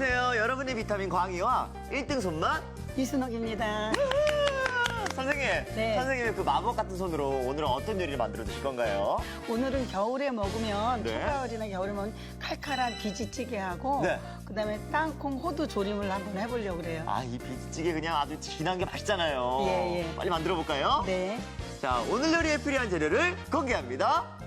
안녕하세요. 여러분의 비타민 광희와 1등 손맛 이순옥입니다. 선생님. 네. 선생님의 그 마법 같은 손으로 오늘은 어떤 요리를 만들어 드실 건가요? 오늘은 겨울에 먹으면 네. 초가을이나 겨울에 먹으면 칼칼한 비지찌개하고 네. 그다음에 땅콩 호두 조림을 한번 해보려고 그래요. 아, 이 비지찌개 그냥 아주 진한 게 맛있잖아요. 예, 예. 빨리 만들어 볼까요? 네. 자, 오늘 요리에 필요한 재료를 공개합니다.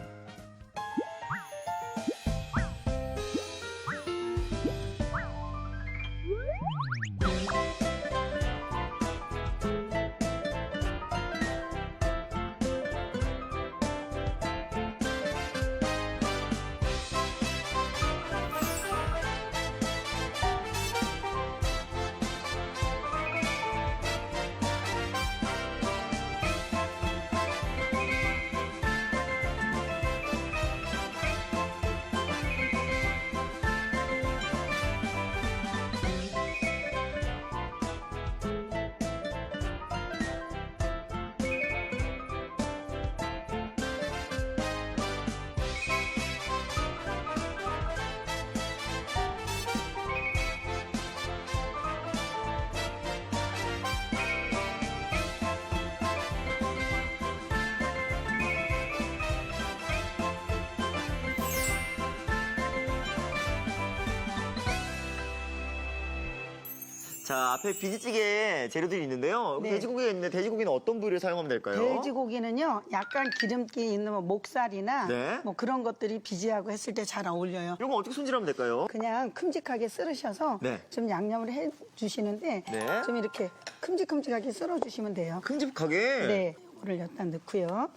자, 앞에 비지찌개 재료들이 있는데요. 여기 네. 돼지고기가 있는데 돼지고기는 어떤 부위를 사용하면 될까요? 돼지고기는요, 약간 기름기 있는 뭐 목살이나 네. 뭐 그런 것들이 비지하고 했을 때 잘 어울려요. 이거 어떻게 손질하면 될까요? 그냥 큼직하게 썰으셔서 네. 좀 양념을 해주시는데 네. 좀 이렇게 큼직큼직하게 썰어주시면 돼요. 큼직하게. 네, 이거를 여기다 넣고요.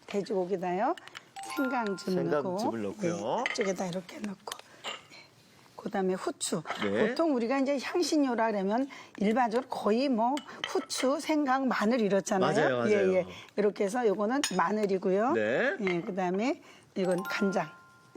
돼지고기다요. 생강즙 넣고. 생강즙을 넣고요. 네, 이쪽에다 이렇게 넣고. 그다음에 후추. 네. 보통 우리가 이제 향신료라 그러면 일반적으로 거의 뭐 후추, 생강, 마늘 이렇잖아요. 맞아요, 맞아요. 예, 예. 이렇게 해서 요거는 마늘이고요. 네. 예, 그다음에 이건 간장.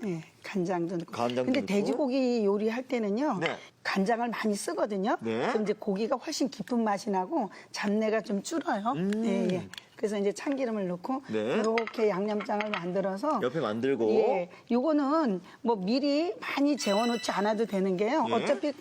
예, 간장도 넣고. 간장도 근데 넣고. 돼지고기 요리할 때는요. 네. 간장을 많이 쓰거든요. 네. 그럼 이제 고기가 훨씬 깊은 맛이 나고 잡내가 좀 줄어요. 예, 예. 그래서 이제 참기름을 넣고 네. 이렇게 양념장을 만들어서 옆에 만들고. 예, 요거는 뭐 미리 많이 재워놓지 않아도 되는 게요. 예. 어차피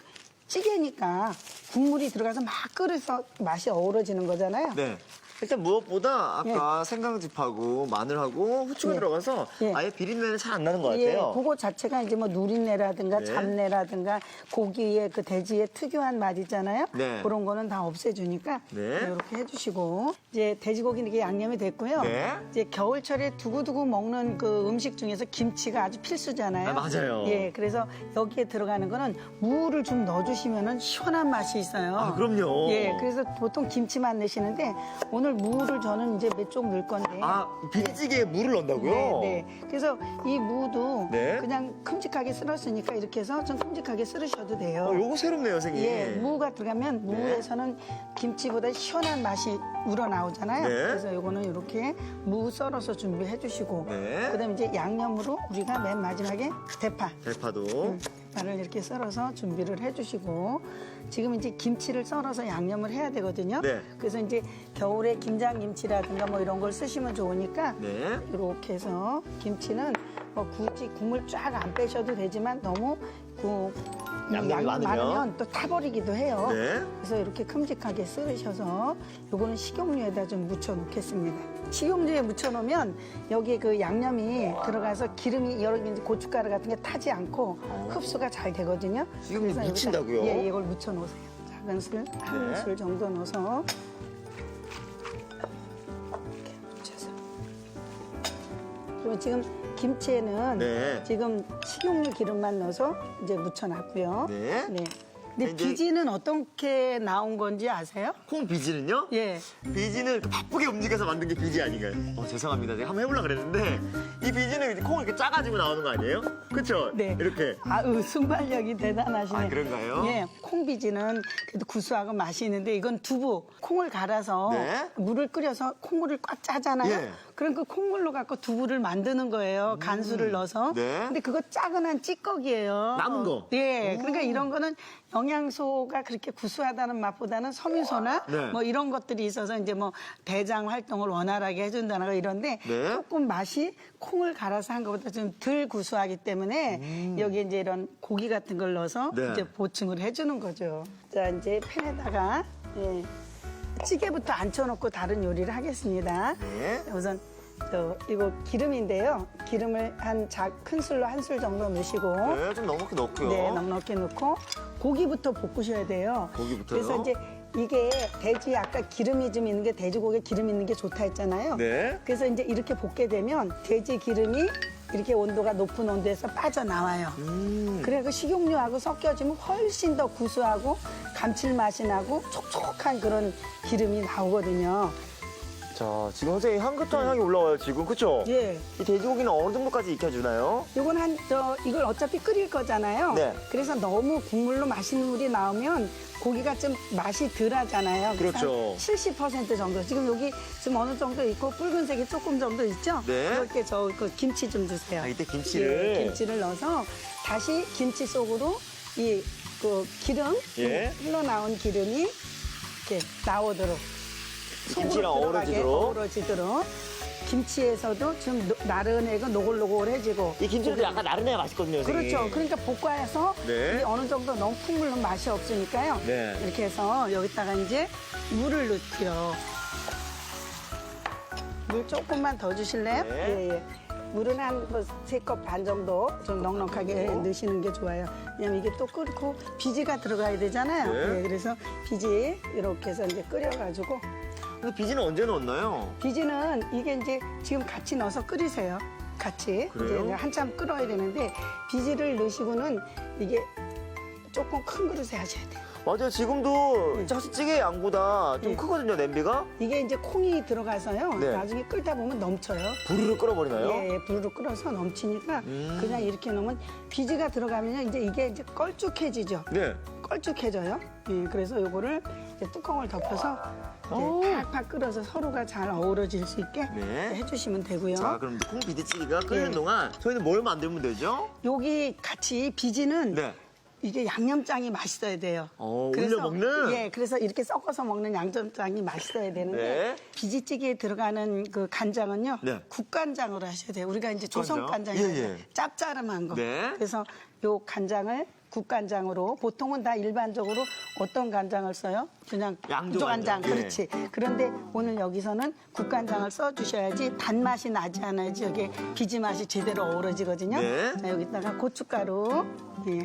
찌개니까 국물이 들어가서 막 끓여서 맛이 어우러지는 거잖아요. 네. 일단 무엇보다 아까 생강즙하고 마늘하고 후추가 예. 들어가서 예. 아예 비린내는 잘 안 나는 것 예, 같아요. 그거 자체가 이제 뭐 누린내라든가 네. 잡내라든가 고기의 그 돼지의 특유한 맛 있잖아요. 네. 그런 거는 다 없애주니까 네. 이렇게 해주시고 이제 돼지고기 이렇게 양념이 됐고요. 네. 이제 겨울철에 두고두고 먹는 그 음식 중에서 김치가 아주 필수잖아요. 아, 맞아요. 예, 그래서 여기에 들어가는 거는 무를 좀 넣어주시면은 시원한 맛이 있어요. 아, 그럼요. 예, 그래서 보통 김치만 내시는데 오늘 무를 저는 이제 몇 쪽 넣을 건데. 아, 비지찌개에 물을 넣는다고요? 네, 네. 그래서 이 무도 네. 그냥 큼직하게 썰었으니까 이렇게 해서 좀 큼직하게 썰으셔도 돼요. 요거 새롭네요, 선생님. 예, 무가 들어가면 무에서는 김치보다 시원한 맛이 우러나오잖아요. 네. 그래서 요거는 이렇게 무 썰어서 준비해 주시고 네. 그다음에 이제 양념으로 우리가 맨 마지막에 대파. 대파도. 대파를 이렇게 썰어서 준비를 해 주시고 지금 이제 김치를 썰어서 양념을 해야 되거든요. 네. 그래서 이제 겨울에 김장김치라든가 뭐 이런 걸 쓰시면 좋으니까 네. 이렇게 해서 김치는 뭐 굳이 국물 쫙 안 빼셔도 되지만 너무 이 양념이 많으면 또 타버리기도 해요. 네. 그래서 이렇게 큼직하게 썰으셔서 요거는 식용유에다 좀 묻혀 놓겠습니다. 식용유에 묻혀 놓으면 여기에 그 양념이 들어가서 기름이 여러 개 고춧가루 같은 게 타지 않고 흡수가 잘 되거든요. 식용유 그래서 여기다- 묻힌다고요? 예, 이걸 묻혀 놓으세요. 작은 술, 한 네. 술 정도 넣어서 이렇게 묻혀서. 그리고 지금 김치에는 네. 지금 식용유 기름만 넣어서 이제 묻혀놨고요. 네. 근데 이제- 비지는 어떻게 나온 건지 아세요? 콩 비지는요? 예. 비지는 이렇게 바쁘게 움직여서 만든 게 비지 아닌가요? 죄송합니다. 제가 한번 해보려고 그랬는데 이 비지는 이제 콩을 이렇게 짜가지고 나오는 거 아니에요? 그쵸? 네. 이렇게. 아유, 순발력이 대단하시네. 아, 그런가요? 예. 콩비지는 그래도 구수하고 맛이 있는데 이건 두부. 콩을 갈아서 네. 물을 끓여서 콩물을 꽉 짜잖아요. 예. 그럼 그 콩물로 갖고 두부를 만드는 거예요. 간수를 넣어서. 네. 근데 그거 짜근한 찌꺼기예요. 남은 거? 예. 그러니까 이런 거는 영양소가 그렇게 구수하다는 맛보다는 섬유소나 네. 뭐 이런 것들이 있어서 이제 뭐 대장 활동을 원활하게 해준다거나 이런데 네. 조금 맛이 콩을 갈아서 한 것보다 좀 덜 구수하기 때문에 여기 이제 이런 고기 같은 걸 넣어서 네. 이제 보충을 해주는 거죠. 자, 이제 팬에다가 예, 찌개부터 앉혀놓고 다른 요리를 하겠습니다. 네. 우선 이거 기름인데요. 기름을 큰 술로 한 술 정도 넣으시고 네, 좀 넉넉히 넣고요. 네, 넉넉히 넣고 고기부터 볶으셔야 돼요. 고기부터요? 그래서 이제 이게 돼지 아까 기름이 좀 있는 게 돼지고기에 기름 있는 게 좋다 했잖아요. 네. 그래서 이제 이렇게 볶게 되면 돼지 기름이 이렇게 온도가 높은 온도에서 빠져나와요. 그래 그 식용유하고 섞여지면 훨씬 더 구수하고 감칠맛이 나고 촉촉한 그런 기름이 나오거든요. 자, 지금 선생님 향긋한 향이 올라와요, 지금. 그쵸? 예. 이 돼지고기는 어느 정도까지 익혀주나요? 요건 이걸 어차피 끓일 거잖아요. 네. 그래서 너무 국물로 맛있는 물이 나오면 고기가 좀 맛이 덜 하잖아요. 그렇죠. 70% 정도. 지금 여기 지금 어느 정도 있고 붉은색이 조금 정도 있죠? 네. 이렇게 그 김치 좀 주세요. 아, 이때 김치를. 예, 김치를 넣어서 다시 김치 속으로 그 기름, 예. 흘러나온 기름이 이렇게 나오도록. 김치랑 속으로 들어가게 어우러지도록. 김치에서도 좀 나른하고 노골노골해지고. 이 김치도 약간 나른해야 맛있거든요, 선생님. 그렇죠. 그러니까 볶아서 네. 이게 어느 정도 너무 푹 물면 맛이 없으니까요. 네. 이렇게 해서 여기다가 이제 물을 넣고요. 물 조금만 더 주실래요? 네. 예, 예. 물은 한 3컵 반 정도 좀 넉넉하게 넣으시는 게 좋아요. 왜냐면 이게 또 끓고 비지가 들어가야 되잖아요. 네. 예, 그래서 비지 이렇게 해서 이제 끓여가지고 근데 비지는 언제 넣었나요? 비지는 이게 이제 지금 같이 넣어서 끓이세요. 같이. 그래요? 이제 한참 끓어야 되는데 비지를 넣으시고는 이게 조금 큰 그릇에 하셔야 돼요. 맞아요. 지금도 찌개 양보다 좀 네. 크거든요, 냄비가. 이게 이제 콩이 들어가서요. 네. 나중에 끓다 보면 넘쳐요. 부르르 끓어버리나요? 예, 불로 끓어서 넘치니까 그냥 이렇게 넣으면 비지가 들어가면 이제 이게 이제 걸쭉해지죠. 네. 걸쭉해져요. 예, 그래서 요거를 이제 뚜껑을 덮어서 이제 팍팍 끓여서 서로가 잘 어우러질 수 있게 네. 해주시면 되고요. 자, 그럼 이제 콩 비지찌개가 끓는 네. 동안 저희는 뭘 만들면 되죠? 여기 같이 비지는 네. 이게 양념장이 맛있어야 돼요. 올려 먹는? 예, 그래서 이렇게 섞어서 먹는 양념장이 맛있어야 되는데 네. 비지찌개에 들어가는 그 간장은요. 네. 국간장으로 하셔야 돼요. 우리가 이제 조선 국간장? 간장이라고 예, 예. 짭짤한 거. 네. 그래서 요 간장을 국간장으로 보통은 다 일반적으로 어떤 간장을 써요? 그냥 양조 간장. 간장. 그렇지. 그런데 오늘 여기서는 국간장을 써주셔야지 단맛이 나지 않아야지 여기 비지 맛이 제대로 어우러지거든요. 네. 자, 여기다가 고춧가루. 예.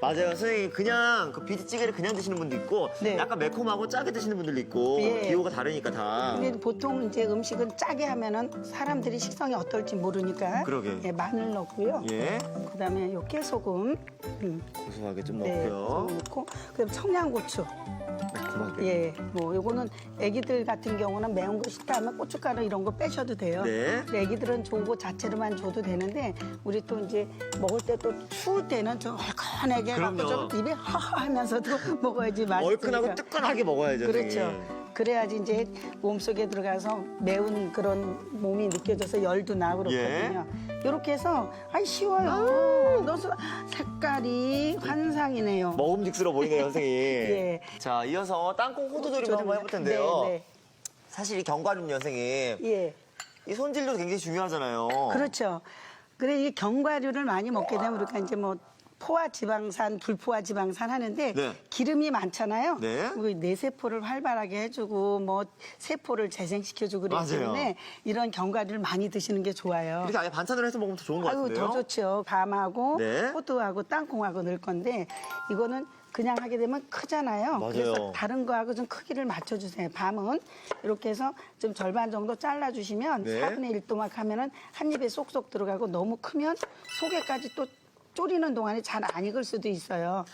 맞아요. 선생님, 그냥 그 비지찌개를 그냥 드시는 분도 있고, 네. 약간 매콤하고 짜게 드시는 분들도 있고, 예. 기호가 다르니까 다. 근데 보통 이제 음식은 짜게 하면은 사람들이 식성이 어떨지 모르니까 그러게. 예, 마늘 넣고요. 예. 그다음에 요 깨소금 고소하게 좀 네, 넣고요. 좀 넣고 그다음에 청양고추. 매콤하게. 예, 뭐 요거는 애기들 같은 경우는 매운 거 싫다 하면 고춧가루 이런 거 빼셔도 돼요. 네. 근데 애기들은 저거 자체로만 줘도 되는데 우리 또 이제 먹을 때 또 추울 때는 좀 얼큰하게 해갖고 그럼요. 좀 입에 하면서도 먹어야지 맛있으니까. 얼큰하고 뜨끈하게 먹어야죠. 그렇죠. 선생님. 그래야지 이제 몸속에 들어가서 매운 그런 몸이 느껴져서 열도 나고 그렇거든요. 이렇게 해서 쉬워요. 너무 색깔이 환상이네요. 먹음직스러워 보이네요, 선생님. 예. 자, 이어서 땅콩 호두조림 한번 해볼 텐데요. 네, 사실 이 견과류는 선생님, 네. 예. 이 손질도 굉장히 중요하잖아요. 그렇죠. 그래 이 견과류를 많이 먹게 되면 우리가 이제 뭐 포화 지방산, 불포화 지방산 하는데 네. 기름이 많잖아요. 네. 그리고 뇌세포를 활발하게 해주고 뭐 세포를 재생시켜주고 그러기 맞아요. 때문에 이런 견과류를 많이 드시는 게 좋아요. 이렇게 아예 반찬으로 해서 먹으면 더 좋은 것 아유, 같은데요. 더 좋죠. 밤하고 네. 호두하고 땅콩하고 넣을 건데 이거는 그냥 하게 되면 크잖아요. 맞아요. 그래서 다른 거하고 좀 크기를 맞춰주세요. 밤은 이렇게 해서 좀 절반 정도 잘라주시면 네. 4분의 1도막 하면은 한 입에 쏙쏙 들어가고 너무 크면 속에까지 또 졸이는 동안에 잘 안 익을 수도 있어요.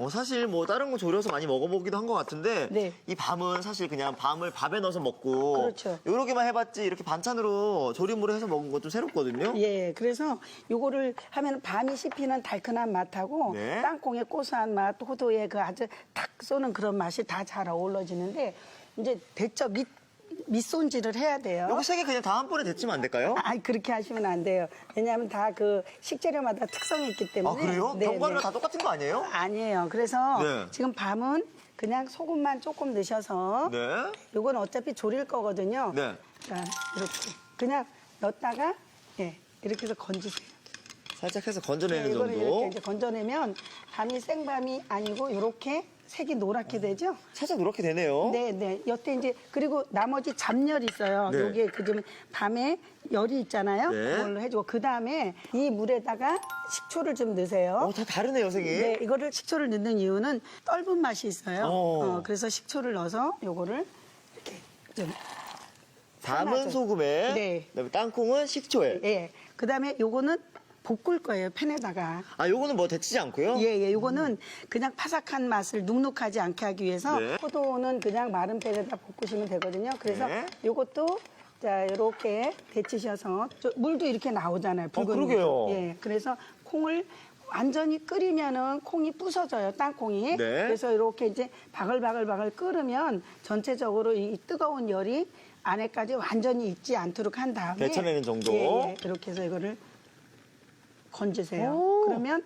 사실 뭐 다른 거 졸여서 많이 먹어보기도 한 것 같은데 네. 이 밤은 사실 그냥 밤을 밥에 넣어서 먹고 그렇죠. 요렇게만 해봤지 이렇게 반찬으로 조림으로 해서 먹은 건 좀 새롭거든요. 예, 그래서 요거를 하면 밤이 씹히는 달큰한 맛하고 네. 땅콩의 고소한 맛, 호두의 그 아주 탁 쏘는 그런 맛이 다 잘 어우러지는데 이제 대처 밑손질을 해야 돼요. 요거 3개 그냥 다 한 번에 데치면 안 될까요? 아, 그렇게 하시면 안 돼요. 왜냐하면 다 그 식재료마다 특성이 있기 아, 때문에. 그래요? 네, 견과류가 네. 다 똑같은 거 아니에요? 아니에요. 그래서 네. 지금 밤은 그냥 소금만 조금 넣으셔서 네. 요건 어차피 졸일 거거든요. 네. 자, 이렇게 그냥 넣었다가 예, 이렇게 해서 건지세요. 살짝 해서 건져내는 이거를 이렇게 정도. 이제 건져내면 밤이 생밤이 아니고 이렇게 색이 노랗게 되죠. 살짝 노랗게 되네요. 네, 네. 여태 이제 그리고 나머지 잡열이 있어요. 네. 여기에 그좀 밤에 열이 있잖아요. 네. 그걸로 해주고 그 다음에 이 물에다가 식초를 좀 넣으세요. 다 다르네요, 선생님. 네, 이거를 식초를 넣는 이유는 떫은 맛이 있어요. 어. 그래서 식초를 넣어서 요거를 이렇게 좀 담은 삶아줘요. 소금에, 네. 그다음에 땅콩은 식초에. 예. 그다음에 요거는 볶을 거예요, 팬에다가. 아, 요거는 뭐 데치지 않고요? 예, 예. 요거는 그냥 파삭한 맛을 눅눅하지 않게 하기 위해서 네. 포도는 그냥 마른 팬에다 볶으시면 되거든요. 그래서 네. 요것도 자, 요렇게 데치셔서 물도 이렇게 나오잖아요. 붉은 그러게요. 물. 예. 그래서 콩을 완전히 끓이면은 콩이 부서져요, 땅콩이. 네. 그래서 이렇게 이제 바글바글 끓으면 전체적으로 이 뜨거운 열이 안에까지 완전히 익지 않도록 한 다음에 데쳐내는 정도. 예, 예. 이렇게 해서 이거를 건지세요. 오. 그러면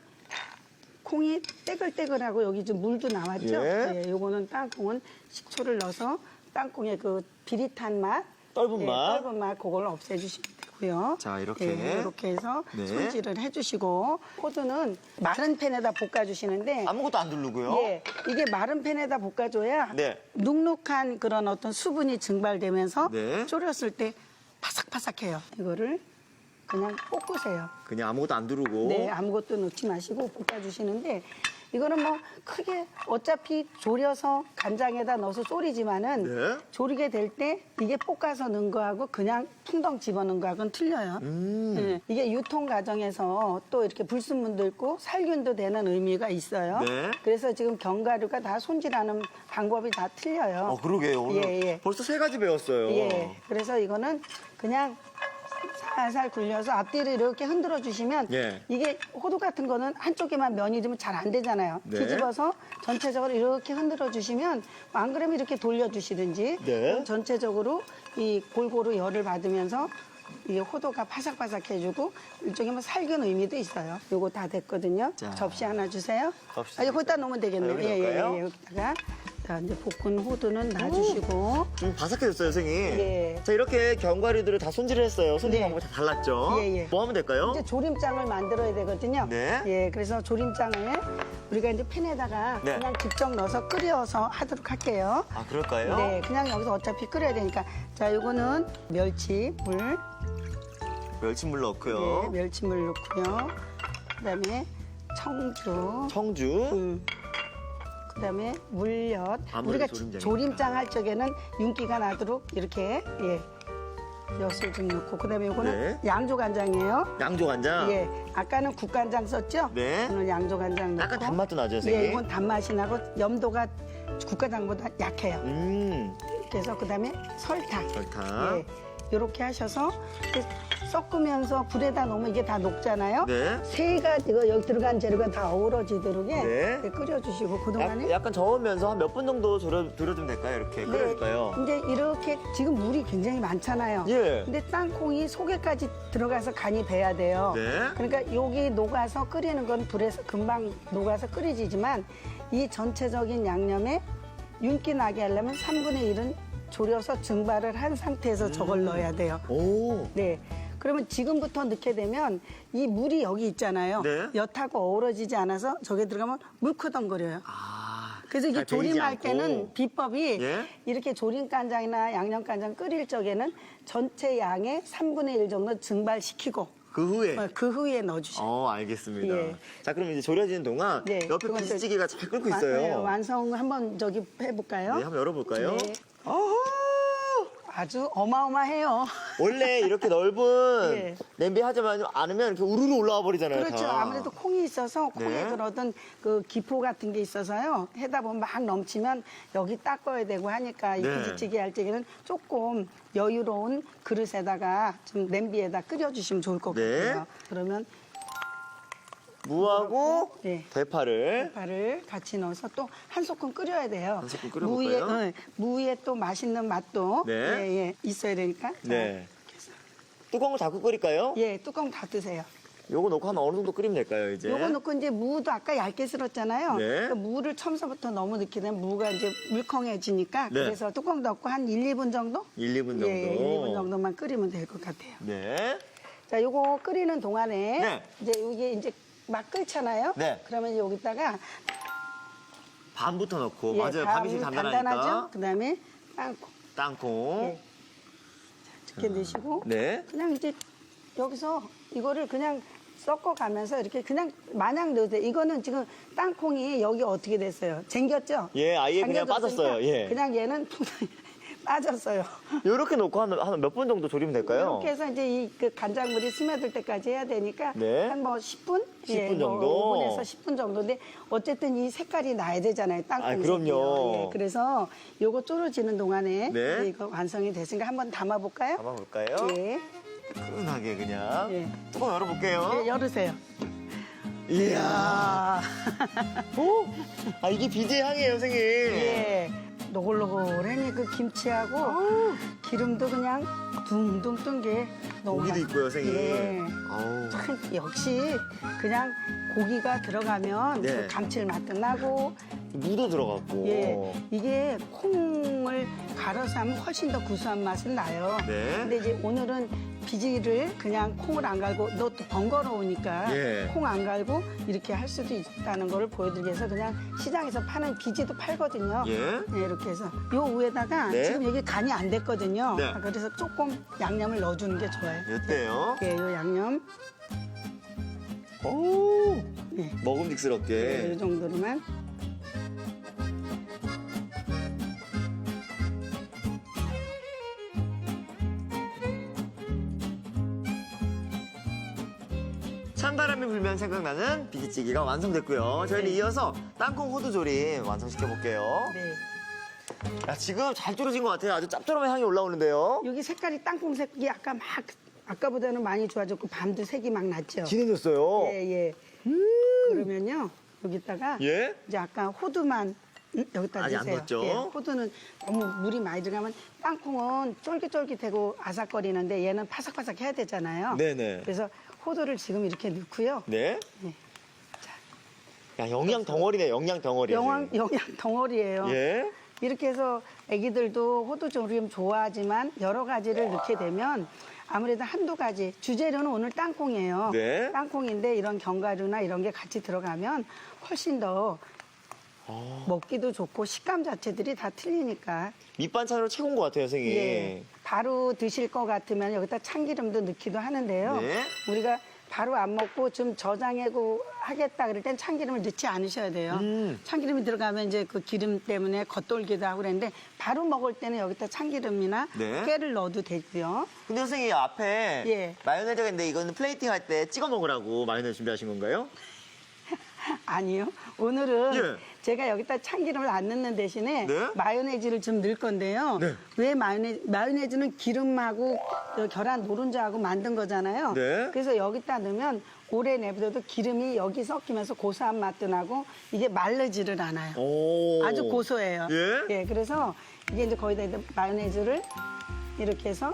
콩이 떼글떼글하고 여기 좀 물도 나왔죠? 예. 예, 요거는 땅콩은 식초를 넣어서 땅콩의 그 비릿한 맛, 떫은 맛. 떫은 맛 그걸 없애주시면 되고요. 자, 이렇게. 예, 이렇게 해서 네. 손질을 해주시고 호두는 마른 팬에다 볶아주시는데 아무것도 안 두르고요. 예, 이게 마른 팬에다 볶아줘야 네. 눅눅한 그런 어떤 수분이 증발되면서 네. 졸였을 때 바삭바삭해요. 이거를 그냥 볶으세요. 그냥 아무것도 안 두르고. 네, 아무것도 넣지 마시고 볶아주시는데 이거는 뭐 크게 어차피 졸여서 간장에다 넣어서 졸이지만은 네. 졸이게 될 때 이게 볶아서 넣은 거하고 그냥 풍덩 집어넣은 거하고는 틀려요. 네, 이게 유통 과정에서 또 이렇게 불순물도 있고 살균도 되는 의미가 있어요. 네. 그래서 지금 견과류가 다 손질하는 방법이 다 틀려요. 그러게요. 오늘 예, 예. 벌써 3가지 배웠어요. 예, 그래서 이거는 그냥 살살 굴려서 앞뒤를 이렇게 흔들어 주시면 예. 이게 호두 같은 거는 한쪽에만 면이 되면 잘 안 되잖아요. 네. 뒤집어서 전체적으로 이렇게 흔들어 주시면 안 그러면 이렇게 돌려 주시든지 네. 전체적으로 이 골고루 열을 받으면서 이게 호두가 바삭바삭해지고 일종의 뭐 살균 의미도 있어요. 요거 다 됐거든요. 자. 접시 하나 주세요. 접시 아, 이거 거기다 놓으면 되겠네요. 여기 넣을까요? 여기다가 자 이제 볶은 호두는 놔주시고. 좀 바삭해졌어요, 선생님. 예. 자, 이렇게 견과류들을 다 손질을 했어요. 손질 네. 방법이 다 달랐죠? 예, 예. 뭐 하면 될까요? 이제 조림장을 만들어야 되거든요. 네. 예, 그래서 조림장을 우리가 이제 팬에다가 네. 그냥 직접 넣어서 끓여서 하도록 할게요. 아, 그럴까요? 네, 그냥 여기서 어차피 끓여야 되니까. 자, 요거는 멸치, 물, 멸치물 넣고요. 네, 멸치물 넣고요. 그다음에 청주, 청주. 그다음에 물엿. 아무래도 우리가 조림장이니까. 조림장 할 적에는 윤기가 나도록 이렇게 예, 엿을 좀 넣고 그다음에 요거는 네. 양조간장이에요. 양조간장. 예, 아까는 국간장 썼죠? 네. 오늘 양조간장 넣고. 약간 단맛도 나죠, 선생님? 예, 이건 단맛이 나고 염도가 국간장보다 약해요. 그래서 그다음에 설탕. 설탕. 예, 이렇게 하셔서 이렇게 섞으면서 불에다 놓으면 이게 다 녹잖아요. 네. 세 가지가 여기 들어간 재료가 다 어우러지도록 네. 이렇게 끓여주시고 그동안에 약간 저으면서 한 몇 분 정도 졸여주면 될까요? 이렇게 끓여줄까요? 이제 이렇게 지금 물이 굉장히 많잖아요. 예. 근데 땅콩이 속에까지 들어가서 간이 배야 돼요. 네. 그러니까 여기 녹아서 끓이는 건 불에서 금방 녹아서 끓이지만 이 전체적인 양념에 윤기 나게 하려면 3분의 1은 졸여서 증발을 한 상태에서 저걸 넣어야 돼요. 오. 네. 그러면 지금부터 넣게 되면 이 물이 여기 있잖아요. 네. 엿하고 어우러지지 않아서 저게 들어가면 물크덩거려요. 아. 그래서 이게 잘 배이지 조림할 않고. 때는 비법이 예? 이렇게 조림간장이나 양념간장 끓일 적에는 전체 양의 3분의 1 정도 증발시키고 그 후에. 그 후에 넣어주세요. 알겠습니다. 예. 자, 그럼 이제 졸여지는 동안 네, 옆에 그건 비지찌개가 잘 끓고 있어요. 완성 한번 저기 해볼까요? 네, 한번 열어볼까요? 네. 어허! 아주 어마어마해요. 원래 이렇게 넓은 예. 냄비 하지 않으면 이렇게 우르르 올라와 버리잖아요. 그렇죠. 다. 아무래도 콩이 있어서 콩에 네. 들어든 그 기포 같은 게 있어서요. 해다 보면 막 넘치면 여기 닦아야 되고 하니까 이 네. 비지찌개 할 적에는 조금 여유로운 그릇에다가 좀 냄비에다 끓여주시면 좋을 것 네. 같아요. 그러면 무하고 네. 대파를 대파를 같이 넣어서 또 한 소끔 끓여야 돼요. 한 소끔 끓여볼까요? 무 위에 또 맛있는 맛도 네. 예, 예, 있어야 되니까. 자, 네. 뚜껑을 닫고 끓일까요? 예, 뚜껑 닫으세요. 요거 넣고 한 어느 정도 끓이면 될까요, 이제? 요거 넣고 이제 무도 아까 얇게 썰었잖아요. 네. 그 무를 처음서부터 너무 넣게 되면 무가 이제 물컹해지니까 네. 그래서 뚜껑 닫고 한 1, 2분 정도? 1, 2분 정도. 예, 1, 2분 정도만 끓이면 될 것 같아요. 네. 자, 요거 끓이는 동안에 네. 이제 이게 이제 막 끓잖아요. 네. 그러면 여기다가 밤부터 넣고, 예, 맞아요. 밤이 제일 단단하니까. 단단하죠. 그다음에 땅콩 땅콩. 예. 이렇게 넣으시고 네. 그냥 이제 여기서 이거를 그냥 섞어가면서 이렇게 그냥 마냥 넣어도 돼요. 이거는 지금 땅콩이 여기 어떻게 됐어요? 쟁겼죠? 예, 아예 그냥 잠겨졌으니까 빠졌어요. 예. 그냥 얘는 빠졌어요. 요렇게 넣고 한 몇 분 정도 졸이면 될까요? 이렇게 해서 이제 이 그 간장물이 스며들 때까지 해야 되니까 네. 한 뭐 10분? 10분 정도? 5분에서 10분 정도인데 어쨌든 이 색깔이 나야 되잖아요. 땅콩 아, 그럼요. 색이요. 예, 그래서 요거 졸여지는 동안에 네. 이제 이거 완성이 됐으니까 한번 담아볼까요? 담아볼까요? 예. 뜨끈하게 그냥. 예. 뚜껑 열어볼게요. 예, 열으세요. 이야. 아, 오? 아, 이게 비지의 향이에요, 선생님. 예. 노골노골하니 그 김치하고 기름도 그냥 둥둥 뜬 게 너무 고기도 있고요, 선생님. 예. 아우. 참 역시 그냥 고기가 들어가면 네. 그 감칠맛도 나고 무도 들어갔고. 예 이게 콩을 갈아서 하면 훨씬 더 구수한 맛은 나요. 네. 근데 이제 오늘은 비지를 그냥 콩을 안 갈고 너 또 번거로우니까 예. 콩 안 갈고 이렇게 할 수도 있다는 걸 보여드리기 위해서 그냥 시장에서 파는 비지도 팔거든요. 예. 네, 이렇게 해서 요 위에다가 네. 지금 여기 간이 안 됐거든요. 네. 아, 그래서 조금 양념을 넣어주는 게 좋아요. 어때요? 예, 요 양념 오. 예, 먹음직스럽게. 이 정도로만. 찬바람이 불면 생각나는 비지찌개가 완성됐고요. 저희는 네. 이어서 땅콩 호두조림 완성시켜 볼게요. 네. 야, 지금 잘 졸여진 것 같아요. 아주 짭조름한 향이 올라오는데요. 여기 색깔이 땅콩색이 아까보다는 많이 좋아졌고 밤도 색이 막 났죠. 진해졌어요. 예, 예. 그러면요 여기다가 예? 이제 아까 호두만 여기다 아직 안 넣으세요. 넣었죠? 예, 호두는 너무 물이 많이 들어가면 땅콩은 쫄깃쫄깃하고 아삭거리는데 얘는 파삭파삭 해야 되잖아요. 네네. 그래서 호두를 지금 이렇게 넣고요. 네. 네. 야, 영양 덩어리네, 영양 덩어리. 영양 덩어리예요. 예? 이렇게 해서 애기들도 호두조림 좋아하지만 여러 가지를 넣게 되면 아무래도 한두 가지 주재료는 오늘 땅콩이에요. 네. 땅콩인데 이런 견과류나 이런 게 같이 들어가면 훨씬 더 먹기도 좋고 식감 자체들이 다 틀리니까 밑반찬으로 최고인 것 같아요, 선생님. 예, 바로 드실 것 같으면 여기다 참기름도 넣기도 하는데요. 네. 우리가 바로 안 먹고 좀 저장하고 하겠다 그럴 땐 참기름을 넣지 않으셔야 돼요. 참기름이 들어가면 이제 그 기름 때문에 겉돌기도 하고 그랬는데 바로 먹을 때는 여기다 참기름이나 네. 깨를 넣어도 되고요. 근데 선생님 앞에 예. 마요네즈가 있는데 이거는 플레이팅 할 때 찍어 먹으라고 마요네즈 준비하신 건가요? 아니요. 오늘은 예. 제가 여기다 참기름을 안 넣는 대신에 네? 마요네즈를 좀 넣을 건데요. 네. 왜 마요네즈는 기름하고 계란 노른자하고 만든 거잖아요. 네. 그래서 여기다 넣으면 오래 내버려도 기름이 여기 섞이면서 고소한 맛도 나고 이게 마르지를 않아요. 오. 아주 고소해요. 예? 그래서 이게 이제 거기다 이제 마요네즈를 이렇게 해서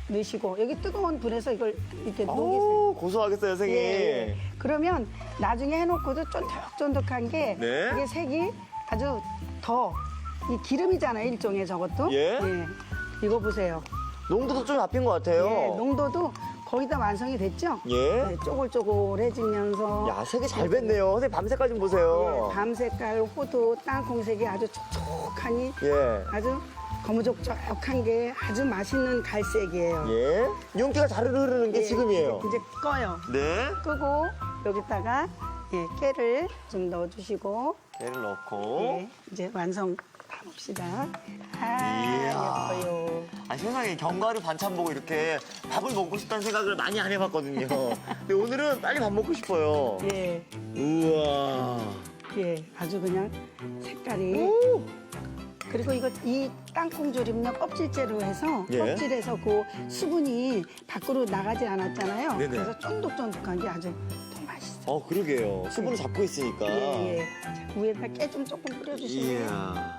넣으시고 여기 뜨거운 불에서 이걸 이렇게 녹이세요. 오, 고소하겠어요, 선생님. 예. 그러면 나중에 해놓고도 쫀득쫀득한 게 네. 이게 색이 아주 더 이 기름이잖아요 일종의 저것도. 예. 이거 보세요. 농도도 좀 잡힌 것 같아요. 예, 농도도 거의 다 완성이 됐죠. 예. 네, 쪼글쪼글해지면서 야, 색이 잘 뱄네요. 선생님 밤색깔 좀 보세요. 예, 밤색깔 호두 땅콩색이 아주 촉촉하니 예. 아주 거무족족한 게 아주 맛있는 갈색이에요. 예. 윤기가 자르르 흐르는 게 예, 지금이에요. 이제 꺼요. 네. 끄고 여기다가 깨를 좀 넣어주시고 얘를 넣고. 예, 이제 완성 봐봅시다. 이야. 예뻐요. 아, 세상에 견과류 반찬 보고 이렇게 밥을 먹고 싶다는 생각을 많이 안 해봤거든요. 근데 오늘은 빨리 밥 먹고 싶어요. 예, 우와. 예, 아주 그냥 색깔이. 그리고 이 땅콩 조림요 껍질째로 해서 예. 껍질에서 그 수분이 밖으로 나가지 않았잖아요. 네네. 그래서 쫀득쫀득한 게 아주 더 맛있어요. 그러게요. 수분을 잡고 있으니까. 예, 예. 자, 위에다 깨 좀 조금 뿌려주시면. 이야.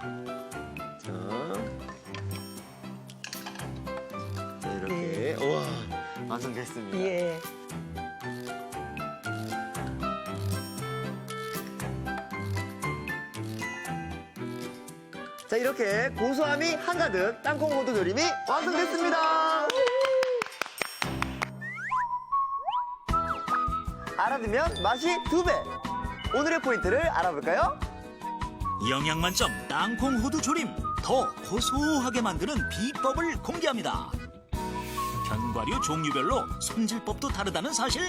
자, 이렇게. 우와, 완성됐습니다. 예. 자, 이렇게 고소함이 한가득 땅콩 호두 조림이 완성됐습니다. 알아두면 맛이 2배. 오늘의 포인트를 알아볼까요? 영양 만점 땅콩 호두 조림 더 고소하게 만드는 비법을 공개합니다. 견과류 종류별로 손질법도 다르다는 사실.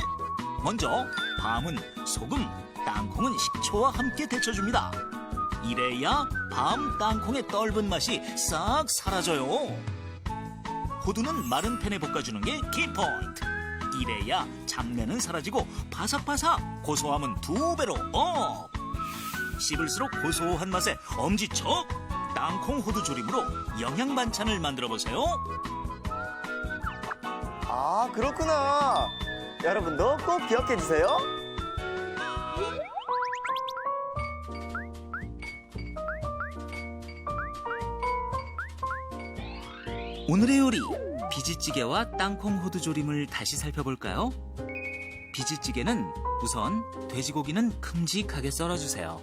먼저 밤은 소금, 땅콩은 식초와 함께 데쳐줍니다. 이래야 밤 땅콩의 떫은 맛이 싹 사라져요. 호두는 마른 팬에 볶아주는 게 키포인트. 이래야 잡내는 사라지고 바삭바삭, 고소함은 2배로 업. 씹을수록 고소한 맛에 엄지척. 땅콩 호두 조림으로 영양 반찬을 만들어 보세요. 아, 그렇구나. 여러분도 꼭 기억해 주세요. 오늘의 요리 비지찌개와 땅콩 호두 조림을 다시 살펴볼까요? 비지찌개는 우선 돼지고기는 큼직하게 썰어주세요.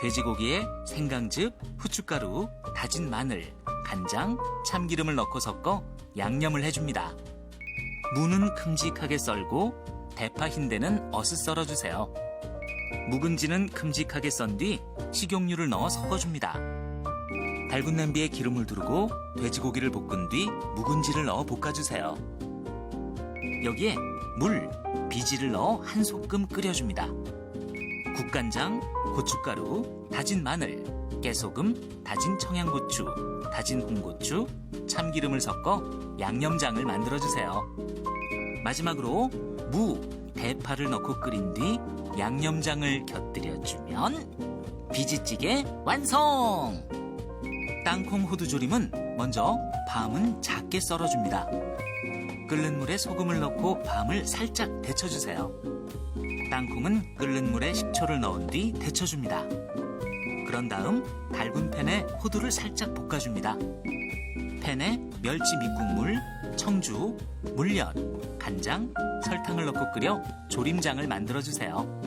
돼지고기에 생강즙, 후춧가루, 다진 마늘, 간장, 참기름을 넣고 섞어 양념을 해줍니다. 무는 큼직하게 썰고 대파 흰대는 어슷 썰어주세요. 묵은지는 큼직하게 썬 뒤 식용유를 넣어 섞어줍니다. 밝은 냄비에 기름을 두르고 돼지고기를 볶은 뒤 묵은지를 넣어 볶아주세요. 여기에 물, 비지를 넣어 한 소끔 끓여줍니다. 국간장, 고춧가루, 다진 마늘, 깨소금, 다진 청양고추, 다진 홍고추, 참기름을 섞어 양념장을 만들어주세요. 마지막으로 무, 대파를 넣고 끓인 뒤 양념장을 곁들여주면 비지찌개 완성! 땅콩 호두조림은 먼저 밤은 작게 썰어줍니다. 끓는 물에 소금을 넣고 밤을 살짝 데쳐주세요. 땅콩은 끓는 물에 식초를 넣은 뒤 데쳐줍니다. 그런 다음 달군 팬에 호두를 살짝 볶아줍니다. 팬에 멸치 밑국물, 청주, 물엿, 간장, 설탕을 넣고 끓여 조림장을 만들어주세요.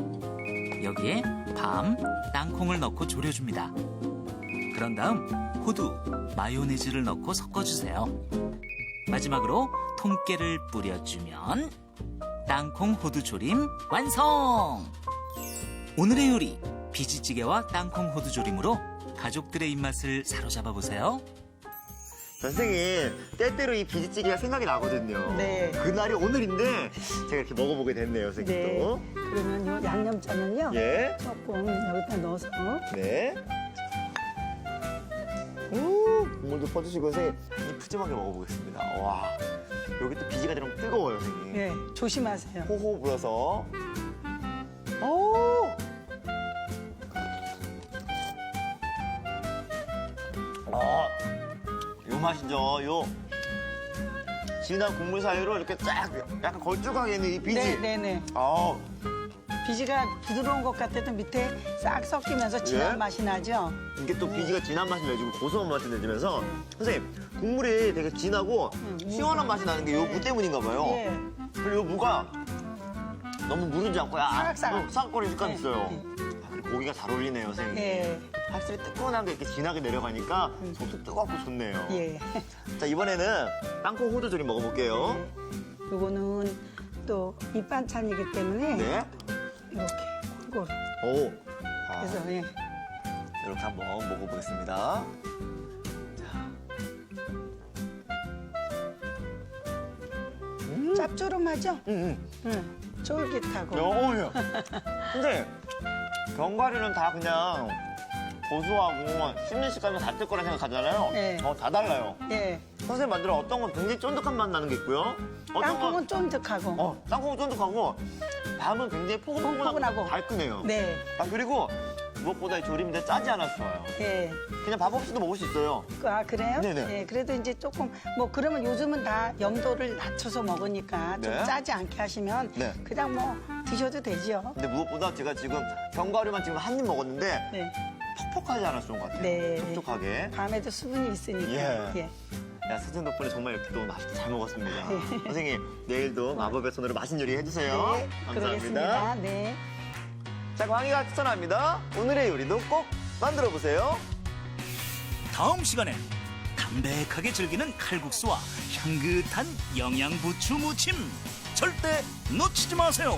여기에 밤, 땅콩을 넣고 졸여줍니다. 그런 다음 호두, 마요네즈를 넣고 섞어주세요. 마지막으로 통깨를 뿌려주면 땅콩 호두 조림 완성! 오늘의 요리 비지찌개와 땅콩 호두 조림으로 가족들의 입맛을 사로잡아 보세요. 선생님, 때때로 이 비지찌개가 생각이 나거든요. 네. 그날이 오늘인데 제가 이렇게 먹어보게 됐네요, 선생님 네. 또. 그러면 요 양념장을요. 예. 조금 여기다 넣어서. 네. 오, 국물도 퍼주시고 선생님 이 푸짐하게 먹어보겠습니다. 와, 여기 또 비지가 들어가면 뜨거워요, 선생님. 예, 조심하세요. 호호 불어서. 오! 요 맛이죠. 요 진한 국물 사이로 이렇게 쫙 약간 걸쭉하게 있는 이 비지. 네네네. 아, 비지가 부드러운 것 같아도 밑에 싹 섞이면서 진한 예? 맛이 나죠? 이게 또 비지가 진한 맛이 내주고 고소한 맛이 내주면서 선생님 국물이 되게 진하고 시원한 맛이 나는 게 요 무 때문인가 봐요. 예. 그리고 요 무가 너무 무르지 않고 사각사각. 사각거리는 식감이 네, 있어요. 네. 아, 그리고 고기가 잘 어울리네요, 선생님. 예. 확실히 뜨끈한 게 이렇게 진하게 내려가니까 속도 뜨겁고 좋네요. 예. 자, 이번에는 땅콩 호두 조림 먹어볼게요. 요거는 또 밑반찬이기 때문에 네. 이렇게 골고루. 오. 아, 그래서 예. 이렇게 한번 먹어보겠습니다. 짭조름하죠? 응. 쫄깃하고. 어울려. 근데 견과류는 다 그냥 고소하고 씹는 식감이 같을 거라 생각하잖아요. 네. 다 달라요. 예. 선생님 만들어 어떤 건 굉장히 쫀득한 맛 나는 게 있고요. 어떤 땅콩은 쫀득하고. 땅콩은 쫀득하고 밤은 굉장히 포근포근하고 포근하고. 달큰해요. 네. 아, 그리고 무엇보다 이 조림인데 짜지 않아서 좋아요. 예. 그냥 밥 없이도 먹을 수 있어요. 아, 그래요? 네네. 예, 그래도 이제 조금, 뭐, 그러면 요즘은 다 염도를 낮춰서 먹으니까 좀 네. 짜지 않게 하시면 네. 그냥 뭐 드셔도 되죠. 근데 무엇보다 제가 지금 견과류만 지금 한 입 먹었는데 네. 퍽퍽하지 않아서 좋은 것 같아요. 네. 촉촉하게. 밤에도 수분이 있으니까. 예. 예. 야, 선생님 덕분에 정말 이렇게 또 맛있게 잘 먹었습니다. 네. 선생님, 내일도 마법의 손으로 맛있는 요리 해주세요. 네, 감사합니다. 그러겠습니다. 네. 자, 광희가 추천합니다. 오늘의 요리도 꼭 만들어 보세요. 다음 시간엔 담백하게 즐기는 칼국수와 향긋한 영양부추 무침 절대 놓치지 마세요.